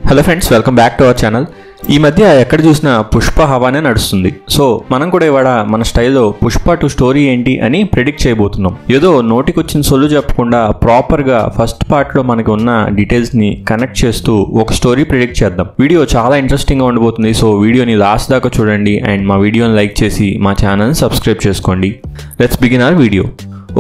Hello friends, welcome back to our channel. ఈ మధ్య ఎక్కడ చూసినా పుష్ప హవానే నడుస్తుంది. సో మనం కూడా ఇవాళ మన స్టైల్లో పుష్ప 2 స్టోరీ ఏంటి అని ప్రెడిక్ట్ చేయబోతున్నాం. ఏదో నోటికొచ్చిన సొల్లు చెప్పకుండా ప్రాపర్గా ఫస్ట్ పార్ట్లో మనకి ఉన్న డీటెయిల్స్ని కనెక్ట్ చేస్తూ ఒక స్టోరీ ప్రెడిక్ట్ చేద్దాం. వీడియో చాలా ఇంట్రెస్టింగ్గా ఉండబోతుంది. సో వీడియోని లాస్ట్ దాకా చూడండి అండ్ మా వీడియోని లైక్ చేసి మా ఛానల్ని సబ్స్క్రైబ్ చేసుకోండి. Let's begin our video.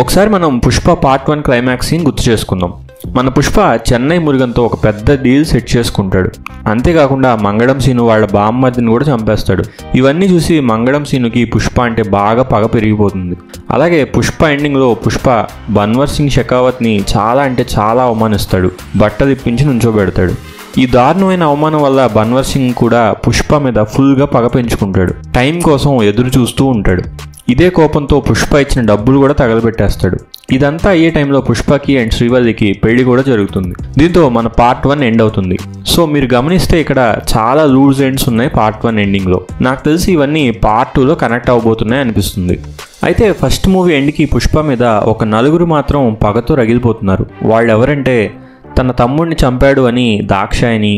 ఒకసారి మనం పుష్ప పార్ట్ 1 క్లైమాక్స్ సీన్ గుర్తు చేసుకుందాం. మన పుష్ప చెన్నై మురుగన్తో ఒక పెద్ద డీల్ సెట్ చేసుకుంటాడు. అంతేకాకుండా మంగళం సీను వాళ్ళ బామ్మర్దిని కూడా చంపేస్తాడు. ఇవన్నీ చూసి మంగళం సీనుకి పుష్ప అంటే బాగా పగ పెరిగిపోతుంది. అలాగే పుష్ప ఎండింగ్లో పుష్ప బన్వర్ సింగ్ షెకావత్ని చాలా అంటే చాలా అవమానిస్తాడు. బట్టలు ఇప్పించి నుంచోబెడతాడు. ఈ దారుణమైన అవమానం వల్ల బన్వర్ సింగ్ కూడా పుష్ప మీద ఫుల్గా పగ పెంచుకుంటాడు. టైం కోసం ఎదురు చూస్తూ ఉంటాడు. ఇదే కోపంతో పుష్ప ఇచ్చిన డబ్బులు కూడా తగలబెట్టేస్తాడు. ఇదంతా అయ్యే టైంలో పుష్పకి అండ్ శ్రీవల్లికి పెళ్లి కూడా జరుగుతుంది. దీంతో మన పార్ట్ 1 ఎండ్ అవుతుంది. సో మీరు గమనిస్తే ఇక్కడ చాలా లూజ్ ఎండ్స్ ఉన్నాయి పార్ట్ 1 ఎండింగ్లో. నాకు తెలిసి ఇవన్నీ పార్ట్ 2లో కనెక్ట్ అవబోతున్నాయి అనిపిస్తుంది. అయితే ఫస్ట్ మూవీ ఎండ్కి పుష్ప మీద ఒక 4 మాత్రం పగతో రగిలిపోతున్నారు. వాళ్ళు ఎవరంటే తన తమ్ముడిని చంపాడు అని దాక్షాయిని,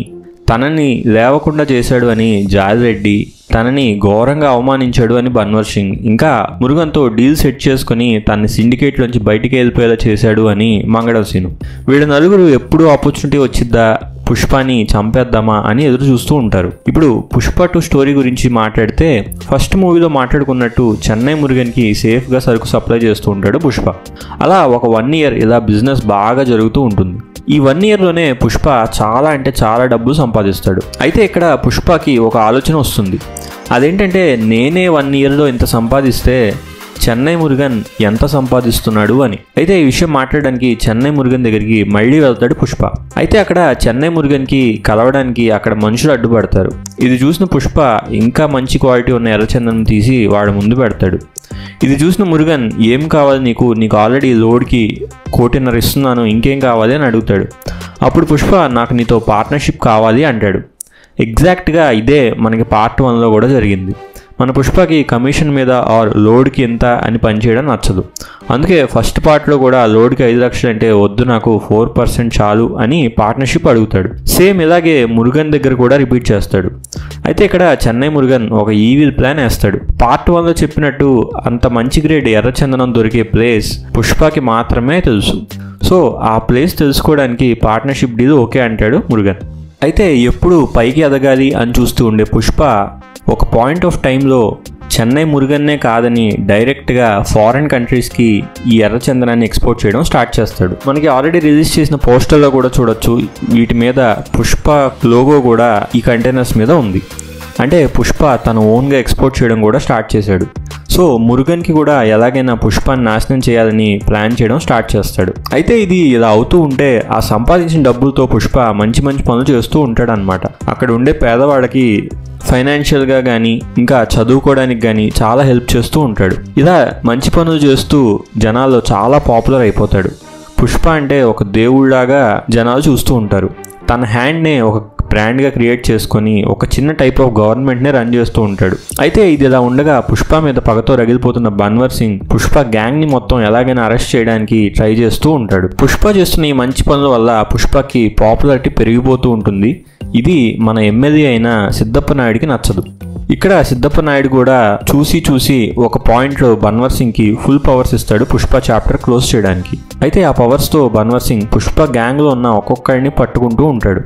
తనని లేవకుండా చేశాడు అని జాలిరెడ్డి, తనని ఘోరంగా అవమానించాడు అని బన్వర్ సింగ్, ఇంకా మురుగన్తో డీల్ సెట్ చేసుకుని తనని సిండికేట్లోంచి బయటికి వెళ్ళిపోయేలా చేశాడు అని మంగళం సీను. వీళ్ళ 4 ఎప్పుడు ఆపర్చునిటీ వచ్చిద్దా పుష్పని చంపేద్దామా అని ఎదురు చూస్తూ ఉంటారు. ఇప్పుడు పుష్ప 2 స్టోరీ గురించి మాట్లాడితే ఫస్ట్ మూవీలో మాట్లాడుకున్నట్టు చెన్నై మురుగన్కి సేఫ్గా సరుకు సప్లై చేస్తూ ఉంటాడు పుష్ప. అలా ఒక 1 ఇయర్ ఇలా బిజినెస్ బాగా జరుగుతూ ఉంటుంది. ఈ 1 ఇయర్లోనే పుష్ప చాలా అంటే చాలా డబ్బు సంపాదిస్తాడు. అయితే ఇక్కడ పుష్పకి ఒక ఆలోచన వస్తుంది. అదేంటంటే నేనే 1 ఇయర్లో ఇంత సంపాదిస్తే చెన్నై మురుగన్ ఎంత సంపాదిస్తున్నాడు అని. అయితే ఈ విషయం మాట్లాడడానికి చెన్నై మురుగన్ దగ్గరికి మళ్ళీ వెళ్తాడు పుష్ప. అయితే అక్కడ చెన్నై మురుగన్కి కలవడానికి అక్కడ మనుషులు అడ్డుపడతారు. ఇది చూసిన పుష్ప ఇంకా మంచి క్వాలిటీ ఉన్న ఎర్రచందనం తీసి వాడి ముందు పెడతాడు. ఇది చూసిన మురుగన్ ఏం కావాలి నీకు ఆల్రెడీ లోడ్కి 1.5 ఇస్తున్నాను, ఇంకేం కావాలి అని అడుగుతాడు. అప్పుడు పుష్ప నాకు నీతో పార్ట్నర్షిప్ కావాలి అంటాడు. ఎగ్జాక్ట్గా ఇదే మనకి పార్ట్ 1లో కూడా జరిగింది. మన పుష్పకి కమిషన్ మీద ఆర్ లోడ్కి ఎంత అని పనిచేయడం నచ్చదు. అందుకే ఫస్ట్ పార్ట్లో కూడా లోడ్కి 5 లక్షలు అంటే వద్దు, నాకు 4% చాలు అని పార్ట్నర్షిప్ అడుగుతాడు. సేమ్ ఇలాగే మురుగన్ దగ్గర కూడా రిపీట్ చేస్తాడు. అయితే ఇక్కడ చెన్నై మురుగన్ ఒక ఈవిల్ ప్లాన్ వేస్తాడు. పార్ట్ 1లో చెప్పినట్టు అంత మంచి గ్రేడ్ ఎర్రచందనం దొరికే ప్లేస్ పుష్పకి మాత్రమే తెలుసు. సో ఆ ప్లేస్ తెలుసుకోవడానికి పార్ట్నర్షిప్ డీల్ ఓకే అంటాడు మురుగన్. అయితే ఎప్పుడు పైకి ఎదగాలి అని చూస్తూ ఉండే పుష్ప ఒక పాయింట్ ఆఫ్ టైంలో చెన్నై మురుగన్నే కాదని డైరెక్ట్గా ఫారెన్ కంట్రీస్కి ఈ ఎర్రచందనాన్ని ఎక్స్పోర్ట్ చేయడం స్టార్ట్ చేస్తాడు. మనకి ఆల్రెడీ రిలీజ్ చేసిన పోస్టర్లో కూడా చూడొచ్చు, వీటి మీద పుష్ప లోగో కూడా ఈ కంటైనర్స్ మీద ఉంది. అంటే పుష్ప తన ఓన్గా ఎక్స్పోర్ట్ చేయడం కూడా స్టార్ట్ చేశాడు. సో మురుగన్కి కూడా ఎలాగైనా పుష్పాన్ని నాశనం చేయాలని ప్లాన్ చేయడం స్టార్ట్ చేస్తాడు. అయితే ఇది ఇలా అవుతూ ఉంటే ఆ సంపాదించిన డబ్బులతో పుష్ప మంచి మంచి పనులు చేస్తూ ఉంటాడు అనమాట. అక్కడ ఉండే పేదవాళ్ళకి ఫైనాన్షియల్గా కానీ ఇంకా చదువుకోవడానికి కానీ చాలా హెల్ప్ చేస్తూ ఉంటాడు. ఇలా మంచి పనులు చేస్తూ జనాల్లో చాలా పాపులర్ అయిపోతాడు. పుష్ప అంటే ఒక దేవుళ్లాగా జనాలు చూస్తూ ఉంటారు. తన హ్యాండ్నే ఒక బ్రాండ్గా క్రియేట్ చేసుకొని ఒక చిన్న టైప్ ఆఫ్ గవర్నమెంట్నే రన్ చేస్తూ ఉంటాడు. అయితే ఇది ఇలా ఉండగా పుష్ప మీద పగతో రగిలిపోతున్న బన్వర్ సింగ్ పుష్ప గ్యాంగ్ని మొత్తం ఎలాగైనా అరెస్ట్ చేయడానికి ట్రై చేస్తూ ఉంటాడు. పుష్ప చేస్తున్న ఈ మంచి పనుల వల్ల పుష్పకి పాపులారిటీ పెరిగిపోతూ ఉంటుంది. ఇది మన ఎమ్మెల్యే అయిన సిద్ధప్ప నాయుడికి నచ్చదు. ఇక్కడ సిద్ధప్ప నాయుడు కూడా చూసి ఒక పాయింట్లో బన్వర్ సింగ్కి ఫుల్ పవర్స్ ఇస్తాడు పుష్ప చాప్టర్ క్లోజ్ చేయడానికి. అయితే ఆ పవర్స్తో బన్వర్ సింగ్ పుష్ప గ్యాంగ్లో ఉన్న ఒక్కొక్కడిని పట్టుకుంటూ ఉంటాడు.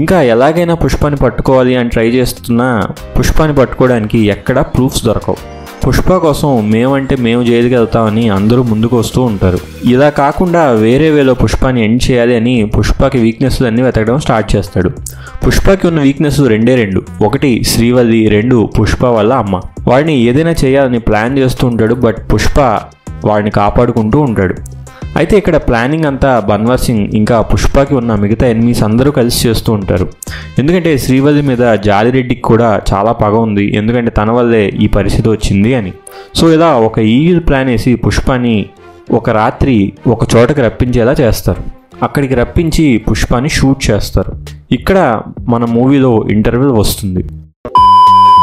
ఇంకా ఎలాగైనా పుష్పాన్ని పట్టుకోవాలి అని ట్రై చేస్తున్నా పుష్పాన్ని పట్టుకోవడానికి ఎక్కడా ప్రూఫ్స్ దొరకవు. పుష్ప కోసం మేము జైలుకి వెళ్తామని అందరూ ముందుకు వస్తూ ఉంటారు. ఇలా కాకుండా వేరే వేలో పుష్పాన్ని ఎండ్ చేయాలి అని పుష్పకి వీక్నెస్లు అన్నీ వెతకడం స్టార్ట్ చేస్తాడు. పుష్పకి ఉన్న వీక్నెస్ 2. ఒకటి శ్రీవల్లి, 2 పుష్ప వాళ్ళ అమ్మ. వాడిని ఏదైనా చేయాలని ప్లాన్ చేస్తూ ఉంటాడు. బట్ పుష్ప వాడిని కాపాడుకుంటూ ఉంటాడు. అయితే ఇక్కడ ప్లానింగ్ అంతా బన్వర్ సింగ్ ఇంకా పుష్పకి ఉన్న మిగతా ఎనిమీస్ అందరూ కలిసి చేస్తూ ఉంటారు. ఎందుకంటే శ్రీవల్లి మీద జాలిరెడ్డికి కూడా చాలా పగ ఉంది, ఎందుకంటే తన వల్లే ఈ పరిస్థితి వచ్చింది అని. సో ఇలా ఒక ఈవిల్ ప్లాన్ వేసి పుష్పని ఒక రాత్రి ఒక చోటకి రప్పించేలా చేస్తారు. అక్కడికి రప్పించి పుష్పాన్ని షూట్ చేస్తారు. ఇక్కడ మన మూవీలో ఇంటర్వెల్ వస్తుంది.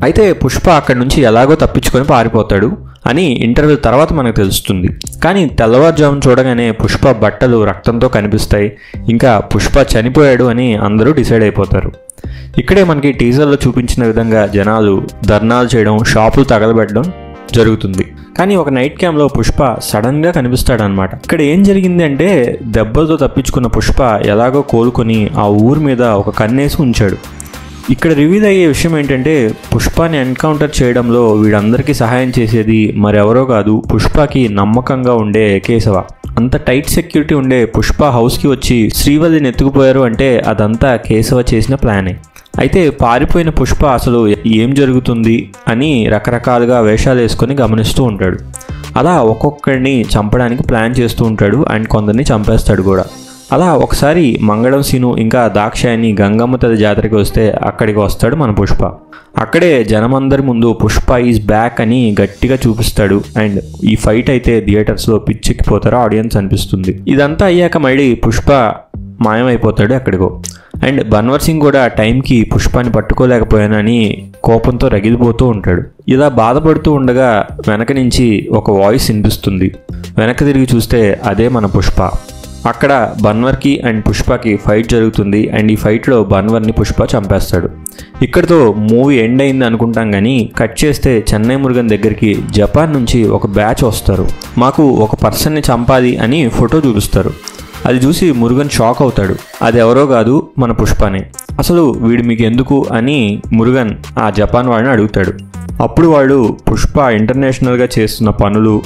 అయితే పుష్ప అక్కడి నుంచి ఎలాగో తప్పించుకొని పారిపోతాడు. అని ఇంటర్వ్యూ తర్వాత మనకు తెలుస్తుంది. కానీ తెల్లవారుజామున చూడగానే పుష్ప బట్టలు రక్తంతో కనిపిస్తాయి, ఇంకా పుష్ప చనిపోయాడు అని అందరూ డిసైడ్ అయిపోతారు. ఇక్కడే మనకి టీజర్లో చూపించిన విధంగా జనాలు ధర్నాలు చేయడం, షాపులు తగలబెట్టడం జరుగుతుంది. కానీ ఒక నైట్ క్యామ్లో పుష్ప సడన్గా కనిపిస్తాడనమాట. ఇక్కడ ఏం జరిగింది అంటే దెబ్బలతో తప్పించుకున్న పుష్ప ఎలాగో కోలుకొని ఆ ఊరి మీద ఒక కన్నేసి ఉంచాడు. ఇక్కడ రివీల్ అయ్యే విషయం ఏంటంటే పుష్పని ఎన్కౌంటర్ చేయడంలో వీడందరికీ సహాయం చేసేది మరెవరో కాదు, పుష్పకి నమ్మకంగా ఉండే కేశవ. అంత టైట్ సెక్యూరిటీ ఉండే పుష్ప హౌస్కి వచ్చి శ్రీవల్లిని ఎత్తుకుపోయారు అంటే అదంతా కేశవ చేసిన ప్లానే. అయితే పారిపోయిన పుష్ప అసలు ఏం జరుగుతుంది అని రకరకాలుగా వేషాలు వేసుకొని గమనిస్తూ ఉంటాడు. అలా ఒక్కొక్కడిని చంపడానికి ప్లాన్ చేస్తూ ఉంటాడు అండ్ కొందరిని చంపేస్తాడు కూడా. అలా ఒకసారి మంగళం సీను ఇంకా దాక్షాయని గంగమ్మ తల్లి జాతరకి వస్తే అక్కడికి వస్తాడు మన పుష్ప. అక్కడే జనమందరి ముందు పుష్ప ఈజ్ బ్యాక్ అని గట్టిగా చూపిస్తాడు అండ్ ఈ ఫైట్ అయితే థియేటర్స్లో పిచ్చెక్కిపోతారో ఆడియన్స్ అనిపిస్తుంది. ఇదంతా అయ్యాక మళ్ళీ పుష్ప మాయమైపోతాడు ఎక్కడికో. అండ్ బన్వర్ సింగ్ కూడా టైంకి పుష్పాన్ని పట్టుకోలేకపోయానని కోపంతో రగిలిపోతూ ఉంటాడు. ఇలా బాధపడుతూ ఉండగా వెనక నుంచి ఒక వాయిస్ వినిపిస్తుంది. వెనక్కి తిరిగి చూస్తే అదే మన పుష్ప. అక్కడ బన్వర్కి అండ్ పుష్పకి ఫైట్ జరుగుతుంది అండ్ ఈ ఫైట్లో బన్వర్ని పుష్ప చంపేస్తాడు. ఇక్కడితో మూవీ ఎండ్ అయింది అనుకుంటాం కానీ కట్ చేస్తే చెన్నై మురుగన్ దగ్గరికి జపాన్ నుంచి ఒక బ్యాచ్ వస్తారు. మాకు ఒక పర్సన్ని చంపాలి అని ఫోటో చూపిస్తారు. అది చూసి మురుగన్ షాక్ అవుతాడు. అది ఎవరో కాదు, మన పుష్పనే. అసలు వీడు మీకు ఎందుకు అని మురుగన్ ఆ జపాన్ వాడిని అడుగుతాడు. అప్పుడు వాడు పుష్ప ఇంటర్నేషనల్గా చేస్తున్న పనులు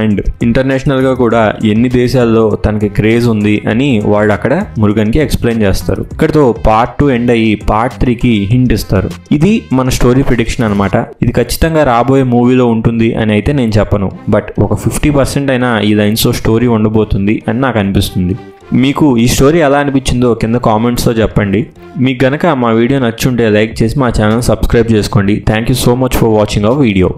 అండ్ ఇంటర్నేషనల్గా కూడా ఎన్ని దేశాల్లో తనకి క్రేజ్ ఉంది అని వాళ్ళు అక్కడ మురుగన్కి ఎక్స్ప్లెయిన్ చేస్తారు. ఇక్కడతో పార్ట్ 2 ఎండ్ అయ్యి పార్ట్ 3కి హింట్ ఇస్తారు. ఇది మన స్టోరీ ప్రిడిక్షన్ అనమాట. ఇది ఖచ్చితంగా రాబోయే మూవీలో ఉంటుంది అని అయితే నేను చెప్పను, బట్ ఒక 50% అయినా ఈ లైన్స్లో స్టోరీ ఉండబోతుంది అని నాకు అనిపిస్తుంది. మీకు ఈ స్టోరీ ఎలా అనిపించిందో కింద కామెంట్స్లో చెప్పండి. మీకు గనక మా వీడియో నచ్చుంటే లైక్ చేసి మా ఛానల్ సబ్స్క్రైబ్ చేసుకోండి. Thank you so much for watching our video.